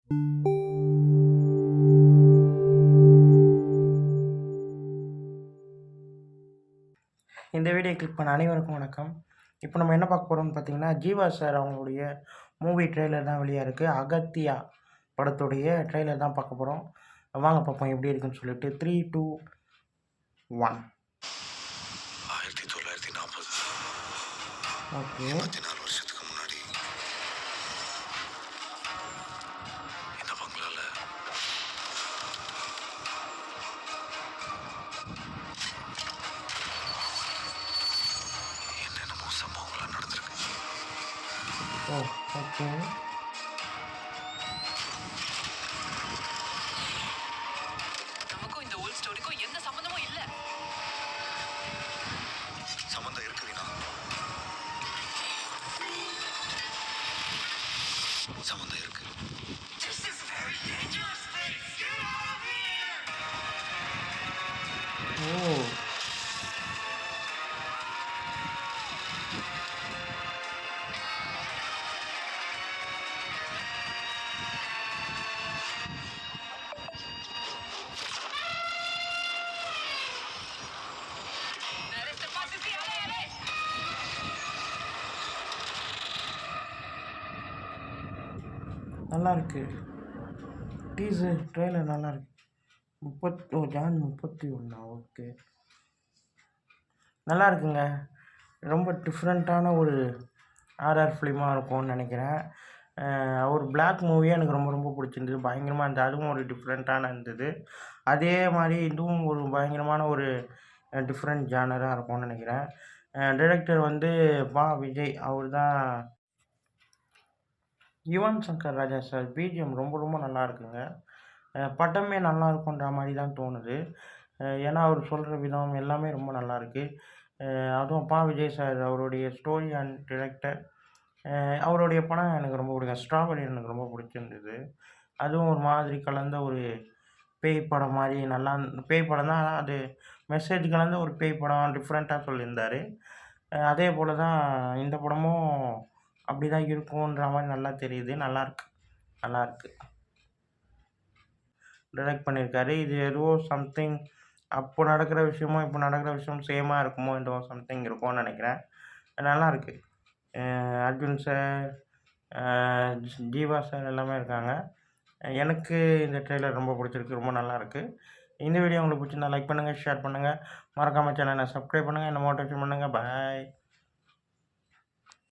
இந்த video click பண்ண அனைவருக்கும் வணக்கம். இப்போ நம்ம என்ன பார்க்க போகிறோம்னு பார்த்தீங்கன்னா, ஜீவா சார் அவங்களுடைய மூவி ட்ரெய்லர் தான் வெளியாக இருக்குது. அகத்தியா படத்துடைய ட்ரெய்லர் தான் பார்க்க போகிறோம். வாங்க பார்ப்போம் எப்படி இருக்குன்னு சொல்லிட்டு. 3, 2, 1. 1940 ஓகே. 24 வருஷத்துக்கு முன்னாடி இந்த பங்களால என்னென்னமோ சம்பவங்கள்லாம் நடந்திருக்கு. ஓ ஓகே. நமக்கும் இந்த ஓல்ட் ஸ்டோரிக்கும் எந்த சம்பந்தமும் இல்ல. சம்பந்தம் இருக்குதுன்னா சம்பந்தம் இருக்கு. ஓ Arresta Pacifi, ale. நல்லா இருக்கு. டீசர் ட்ரெய்லர் நல்லா இருக்கு. ஜான் 31. ஓகே, நல்லா இருக்குங்க. ரொம்ப டிஃப்ரெண்ட்டான ஒரு ஆர்ஆர் ஃபிலிமாக இருக்கும்னு நினைக்கிறேன். ஒரு பிளாக் மூவியே எனக்கு ரொம்ப ரொம்ப பிடிச்சிருந்தது. பயங்கரமாக இருந்தது. அதுவும் ஒரு டிஃப்ரெண்ட்டான இருந்தது. அதே மாதிரி இதுவும் ஒரு பயங்கரமான ஒரு டிஃப்ரெண்ட் ஜானராக இருக்கும்னு நினைக்கிறேன். டைரக்டர் வந்து விஜய் அவர் தான். யுவன் சங்கர் ராஜா சார் பிஜிஎம் ரொம்ப ரொம்ப நல்லா இருக்குங்க. படமே நல்லா இருக்குன்ற மாதிரி தான் தோணுது. ஏன்னா அவர் சொல்கிற விதம் எல்லாமே ரொம்ப நல்லா இருக்கு. அதுவும் விஜய் சார் அவருடைய ஸ்டோரி அண்ட் டிரெக்டர், அவருடைய படம் எனக்கு ரொம்ப பிடிக்கும். ஸ்ட்ராபெரி எனக்கு ரொம்ப பிடிச்சிருந்தது. அதுவும் ஒரு மாதிரி கலந்த ஒரு பேய் படம் மாதிரி நல்லா பேய் படம் தான். ஆனால் அது மெசேஜ் கலந்த ஒரு பேய் படம் டிஃப்ரெண்ட்டாக சொல்லியிருந்தார். அதே போல் தான் இந்த படமும் அப்படி தான் இருக்குன்ற மாதிரி நல்லா தெரியுது. நல்லாயிருக்கு. டைரக்ட் பண்ணியிருக்காரு. இது ஏதோ சம்திங் அப்போ நடக்கிற விஷயமும் இப்போ நடக்கிற விஷயம் சேமாக இருக்குமோ ஏதோ சம்திங் இருக்கும்னு நினைக்கிறேன். நல்லாயிருக்கு. அர்ஜுன் சார், ஜீவா சார் எல்லாமே இருக்காங்க. எனக்கு இந்த ட்ரெய்லர் ரொம்ப பிடிச்சிருக்கு. ரொம்ப நல்லாயிருக்கு. இந்த வீடியோ உங்களுக்கு பிடிச்சிருந்தா லைக் பண்ணுங்கள், ஷேர் பண்ணுங்கள். மறக்காமல் சேனலை சப்ஸ்கிரைப் பண்ணுங்கள். என்னை மோட்டிவேஷன் பண்ணுங்கள். பாய்.